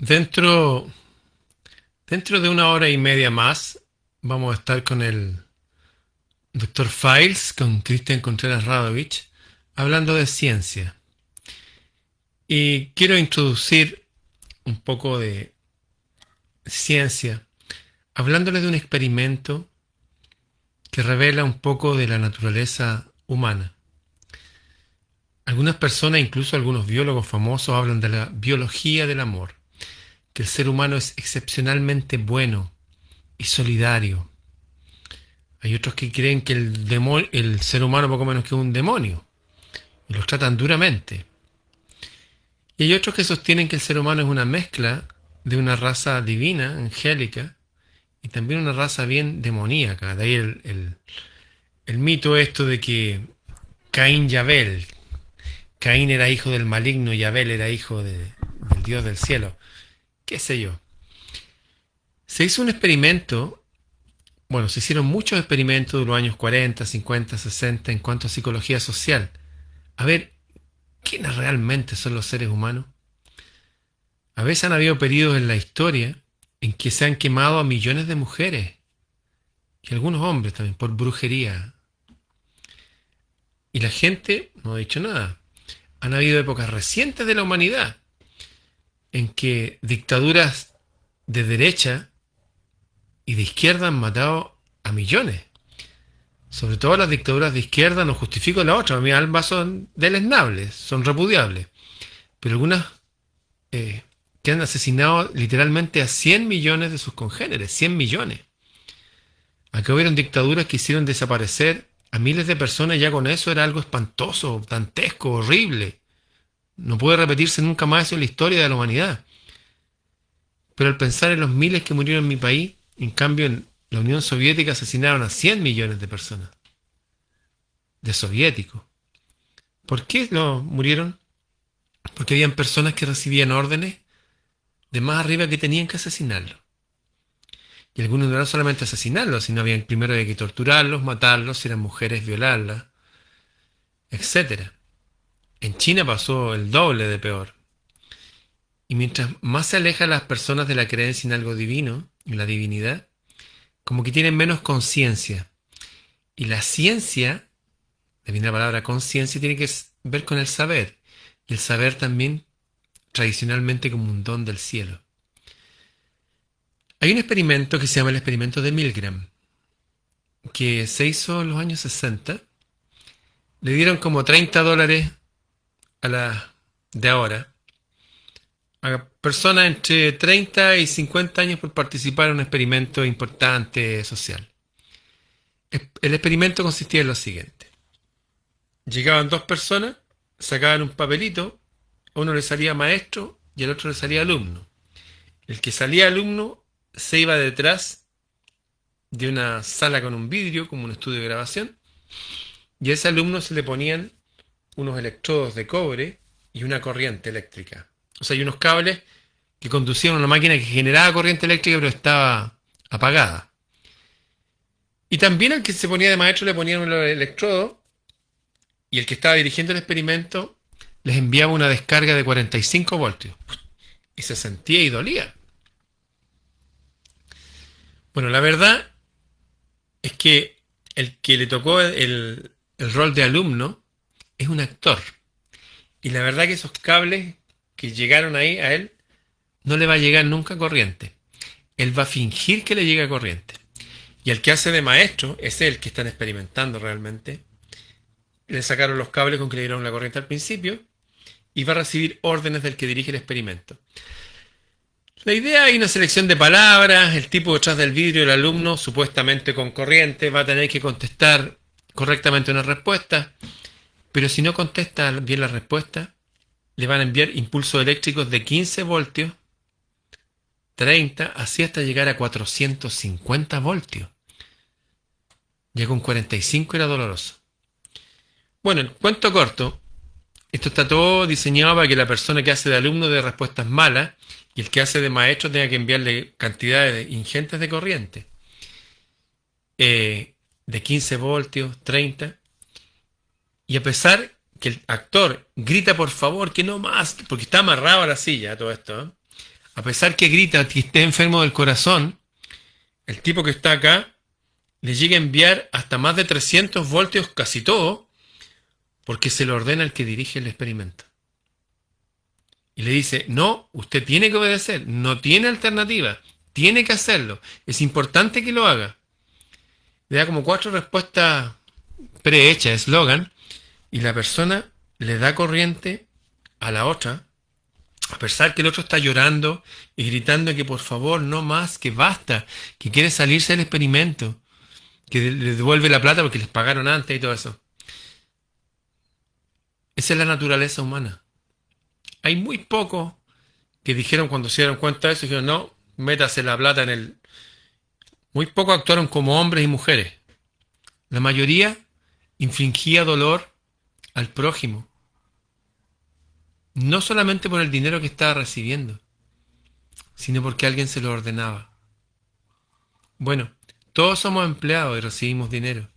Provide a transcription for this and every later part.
Dentro, dentro de una hora y media más vamos a estar con el Dr. Files, con Cristian Contreras Radovich, hablando de ciencia. Y quiero introducir un poco de ciencia, hablándoles de un experimento que revela un poco de la naturaleza humana. Algunas personas, incluso algunos biólogos famosos, hablan de la biología del amor, que el ser humano es excepcionalmente bueno y solidario. Hay otros que creen que el ser humano poco menos que un demonio y los tratan duramente. Y hay otros que sostienen que el ser humano es una mezcla de una raza divina, angélica, y también una raza bien demoníaca. De ahí el mito esto de que Caín y Abel, Caín era hijo del maligno y Abel era hijo del Dios del cielo. ¿Qué sé yo? Se hizo un experimento. Bueno, se hicieron muchos experimentos de los años 40, 50, 60 en cuanto a psicología social. A ver, ¿quiénes realmente son los seres humanos? A veces han habido periodos en la historia en que se han quemado a millones de mujeres y algunos hombres también por brujería. Y la gente no ha dicho nada. Han habido épocas recientes de la humanidad en que dictaduras de derecha y de izquierda han matado a millones. Sobre todo las dictaduras de izquierda, no justifico la otra, a mí ambas son deleznables, son repudiables. Pero algunas que han asesinado literalmente a 100 millones de sus congéneres, 100 millones. Acá hubieron dictaduras que hicieron desaparecer a miles de personas, y ya con eso era algo espantoso, dantesco, horrible. No puede repetirse nunca más eso en la historia de la humanidad. Pero al pensar en los miles que murieron en mi país, en cambio en la Unión Soviética asesinaron a 100 millones de personas, de soviéticos. ¿Por qué lo murieron? Porque habían personas que recibían órdenes de más arriba que tenían que asesinarlos. Y algunos no eran solamente asesinarlos, sino habían primero había que torturarlos, matarlos, si eran mujeres, violarlas, etcétera. En China pasó el doble de peor. Y mientras más se alejan las personas de la creencia en algo divino, en la divinidad, como que tienen menos conciencia. Y la ciencia, de viene la palabra conciencia, tiene que ver con el saber. Y el saber también tradicionalmente como un don del cielo. Hay un experimento que se llama el experimento de Milgram, que se hizo en los años 60. Le dieron como $30 a la de ahora a personas entre 30 y 50 años por participar en un experimento importante social. El experimento consistía en lo siguiente. Llegaban dos personas, sacaban un papelito, a uno le salía maestro y al otro le salía alumno. El que salía alumno se iba detrás de una sala con un vidrio, como un estudio de grabación, y a ese alumno se le ponían unos electrodos de cobre y una corriente eléctrica. O sea, hay unos cables que conducían una máquina que generaba corriente eléctrica pero estaba apagada. Y también al que se ponía de maestro le ponían un electrodo y el que estaba dirigiendo el experimento les enviaba una descarga de 45 voltios. Y se sentía y dolía. Bueno, la verdad es que el que le tocó el rol de alumno es un actor. Y la verdad que esos cables que llegaron ahí a él no le va a llegar nunca corriente. Él va a fingir que le llega corriente. Y el que hace de maestro es el que están experimentando realmente. Le sacaron los cables con que le dieron la corriente al principio y va a recibir órdenes del que dirige el experimento. La idea hay una selección de palabras, el tipo detrás del vidrio, el alumno, supuestamente con corriente, va a tener que contestar correctamente una respuesta, pero si no contesta bien la respuesta, le van a enviar impulsos eléctricos de 15 voltios, 30, así hasta llegar a 450 voltios. Ya con 45 era doloroso. Bueno, el cuento corto, esto está todo diseñado para que la persona que hace de alumno dé respuestas malas y el que hace de maestro tenga que enviarle cantidades ingentes de corriente. De 15 voltios, 30. Y a pesar que el actor grita por favor que no más, porque está amarrado a la silla todo esto, ¿eh? A pesar que grita que esté enfermo del corazón, el tipo que está acá le llega a enviar hasta más de 300 voltios, casi todo, porque se lo ordena el que dirige el experimento. Y le dice, no, usted tiene que obedecer, no tiene alternativa, tiene que hacerlo, es importante que lo haga. Le da como 4 respuestas prehechas, eslogan, y la persona le da corriente a la otra, a pesar que el otro está llorando y gritando que por favor, no más, que basta, que quiere salirse del experimento, que le devuelve la plata porque les pagaron antes y todo eso. Esa es la naturaleza humana. Hay muy pocos que dijeron cuando se dieron cuenta de eso, dijeron, no, métase la plata en el... Muy pocos actuaron como hombres y mujeres. La mayoría infligía dolor al prójimo. No solamente por el dinero que estaba recibiendo, sino porque alguien se lo ordenaba. Bueno, todos somos empleados y recibimos dinero.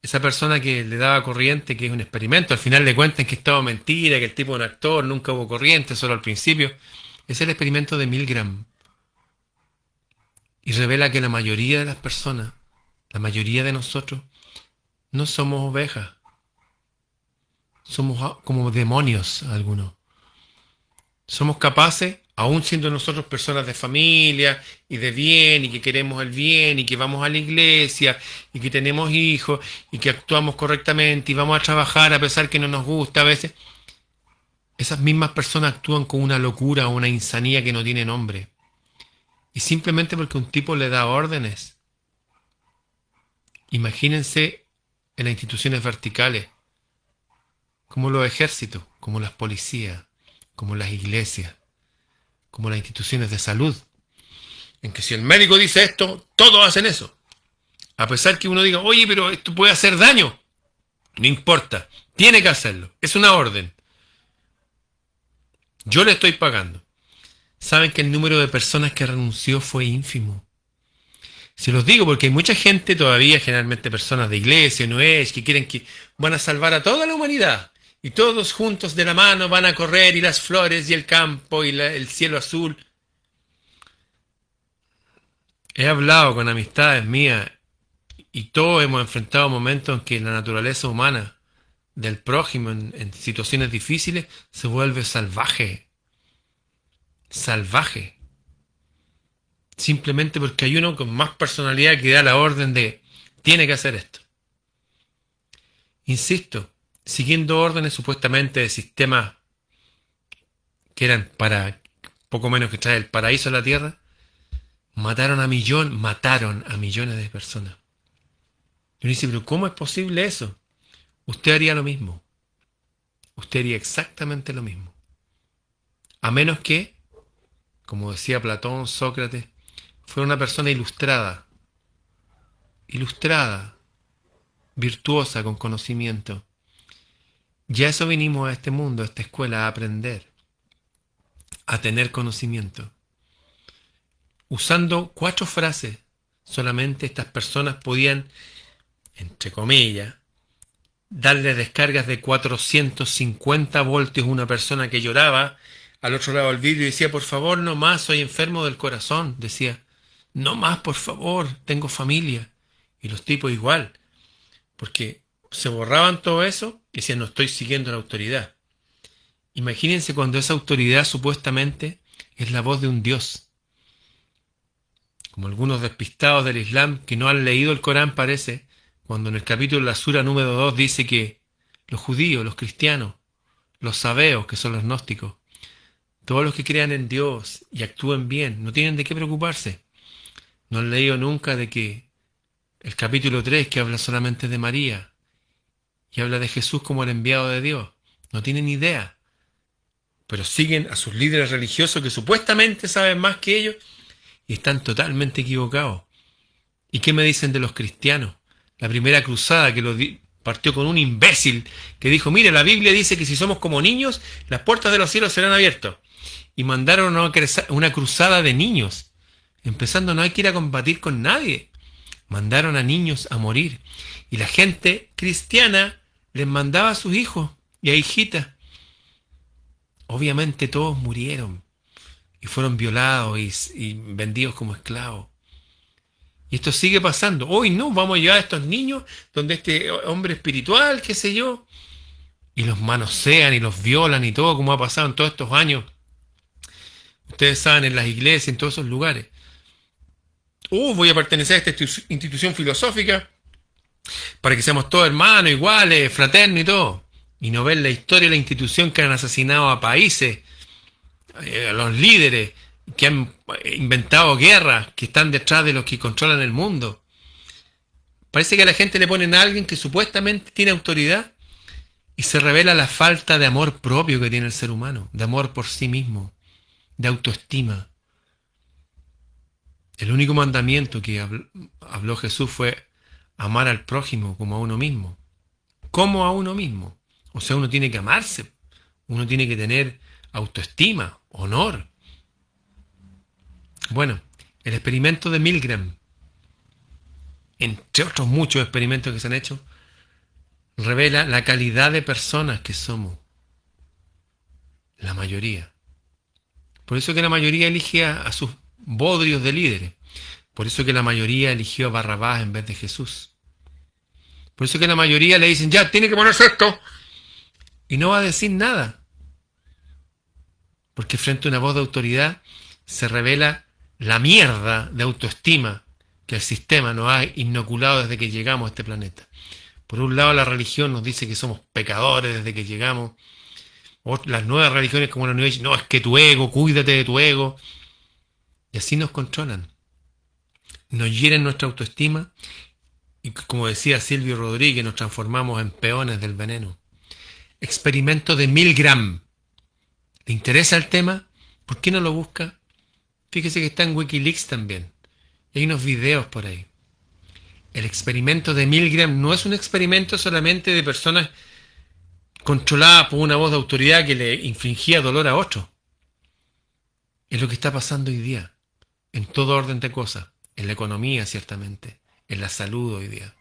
Esa persona que le daba corriente, que es un experimento, al final le cuentan que es todo mentira, que el tipo es un actor, nunca hubo corriente, solo al principio. Es el experimento de Milgram. Y revela que la mayoría de las personas, la mayoría de nosotros, no somos ovejas. Somos como demonios algunos. Somos capaces, aún siendo nosotros personas de familia y de bien y que queremos el bien y que vamos a la iglesia y que tenemos hijos y que actuamos correctamente y vamos a trabajar a pesar que no nos gusta a veces. Esas mismas personas actúan con una locura o una insanía que no tiene nombre. Y simplemente porque un tipo le da órdenes. Imagínense en las instituciones verticales, como los ejércitos, como las policías, como las iglesias, como las instituciones de salud, en que si el médico dice esto, todos hacen eso. A pesar que uno diga, oye, pero esto puede hacer daño. No importa, tiene que hacerlo. Es una orden. Yo le estoy pagando. Saben que el número de personas que renunció fue ínfimo. Se los digo porque hay mucha gente todavía, generalmente personas de iglesia, no es, que quieren que van a salvar a toda la humanidad. Y todos juntos de la mano van a correr y las flores y el campo y el cielo azul. He hablado con amistades mías y todos hemos enfrentado momentos en que la naturaleza humana del prójimo en situaciones difíciles se vuelve salvaje. Salvaje. Simplemente porque hay uno con más personalidad que da la orden de tiene que hacer esto. Insisto, siguiendo órdenes supuestamente de sistemas que eran para poco menos que traer el paraíso a la tierra, mataron a millones de personas. Y uno dice, pero ¿cómo es posible eso? Usted haría lo mismo. Usted haría exactamente lo mismo. A menos que, como decía Platón, Sócrates, fuera una persona ilustrada, virtuosa, con conocimiento. Ya eso vinimos a este mundo, a esta escuela, a aprender, a tener conocimiento. Usando 4 frases, solamente estas personas podían, entre comillas, darle descargas de 450 voltios a una persona que lloraba al otro lado del vidrio y decía, por favor, no más, soy enfermo del corazón. Decía, no más, por favor, tengo familia. Y los tipos igual, porque se borraban todo eso y decían, no estoy siguiendo la autoridad. Imagínense cuando esa autoridad supuestamente es la voz de un Dios. Como algunos despistados del Islam que no han leído el Corán parece, cuando en el capítulo de la sura número 2 dice que los judíos, los cristianos, los sabeos, que son los gnósticos, todos los que crean en Dios y actúen bien, no tienen de qué preocuparse. No han leído nunca de que el capítulo 3 que habla solamente de María y habla de Jesús como el enviado de Dios. No tienen idea. Pero siguen a sus líderes religiosos que supuestamente saben más que ellos y están totalmente equivocados. ¿Y qué me dicen de los cristianos? La primera cruzada que partió con un imbécil que dijo, mire, la Biblia dice que si somos como niños, las puertas de los cielos serán abiertas. Y mandaron una cruzada de niños. Empezando, no hay que ir a combatir con nadie. Mandaron a niños a morir. Y la gente cristiana les mandaba a sus hijos y a hijitas. Obviamente todos murieron. y fueron violados y vendidos como esclavos. Y esto sigue pasando. Hoy no, vamos a llevar a estos niños donde este hombre espiritual, qué sé yo, y los manosean y los violan y todo, como ha pasado en todos estos años. Ustedes saben, en las iglesias, en todos esos lugares. Voy a pertenecer a esta institución filosófica para que seamos todos hermanos, iguales, fraternos y todo. Y no ver la historia de la institución que han asesinado a países, a los líderes, que han inventado guerras, que están detrás de los que controlan el mundo. Parece que a la gente le ponen a alguien que supuestamente tiene autoridad y se revela la falta de amor propio que tiene el ser humano, de amor por sí mismo, de autoestima. El único mandamiento que habló Jesús fue amar al prójimo como a uno mismo. Como a uno mismo. O sea, uno tiene que amarse. Uno tiene que tener autoestima, honor. Bueno, el experimento de Milgram, entre otros muchos experimentos que se han hecho, revela la calidad de personas que somos. La mayoría. Por eso que la mayoría elige a sus bodrios de líderes. Por eso que la mayoría eligió a Barrabás en vez de Jesús. Por eso que la mayoría le dicen, ya, tiene que ponerse esto. Y no va a decir nada. Porque frente a una voz de autoridad se revela la mierda de autoestima que el sistema nos ha inoculado desde que llegamos a este planeta. Por un lado, la religión nos dice que somos pecadores desde que llegamos. Las nuevas religiones como la New Age, no, es que tu ego, cuídate de tu ego. Y así nos controlan. Nos hieren nuestra autoestima y, como decía Silvio Rodríguez, nos transformamos en peones del veneno. Experimento de Milgram. ¿Le interesa el tema? ¿Por qué no lo busca? Fíjese que está en Wikileaks también. Hay unos videos por ahí. El experimento de Milgram no es un experimento solamente de personas controladas por una voz de autoridad que le infligía dolor a otros. Es lo que está pasando hoy día, en todo orden de cosas, en la economía ciertamente, en la salud hoy día,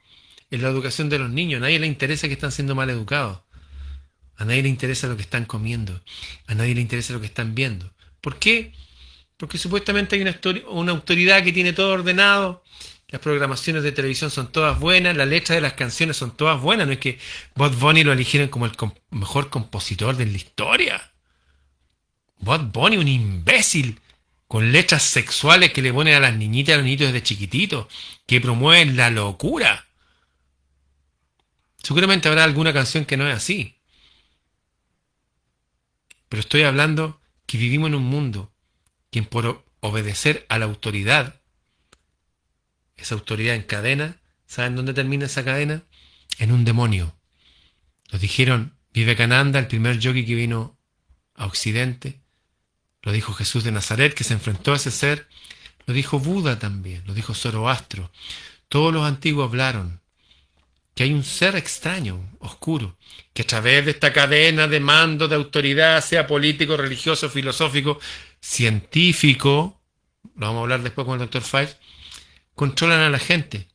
en la educación de los niños. A nadie le interesa que están siendo mal educados, a nadie le interesa lo que están comiendo, a nadie le interesa lo que están viendo. ¿Por qué? Porque supuestamente hay una autoridad que tiene todo ordenado, las programaciones de televisión son todas buenas, las letras de las canciones son todas buenas, no es que Bad Bunny lo eligieron como el mejor compositor de la historia. Bad Bunny, un imbécil, con letras sexuales que le ponen a las niñitas y a los niñitos desde chiquititos, que promueven la locura. Seguramente habrá alguna canción que no es así. Pero estoy hablando que vivimos en un mundo que por obedecer a la autoridad, esa autoridad encadena, ¿saben dónde termina esa cadena? En un demonio. Lo dijeron Vivekananda, el primer yogi que vino a Occidente. Lo dijo Jesús de Nazaret, que se enfrentó a ese ser. Lo dijo Buda también, lo dijo Zoroastro. Todos los antiguos hablaron que hay un ser extraño, oscuro, que a través de esta cadena de mando, de autoridad, sea político, religioso, filosófico, científico, lo vamos a hablar después con el doctor Files, controlan a la gente.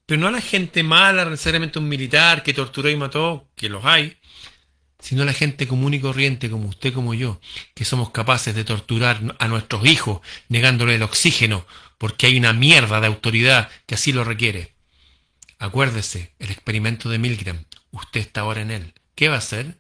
Pero no a la gente mala, necesariamente un militar que torturó y mató, que los hay, sino a la gente común y corriente, como usted, como yo, que somos capaces de torturar a nuestros hijos, negándole el oxígeno, porque hay una mierda de autoridad que así lo requiere. Acuérdese, el experimento de Milgram, usted está ahora en él. ¿Qué va a hacer?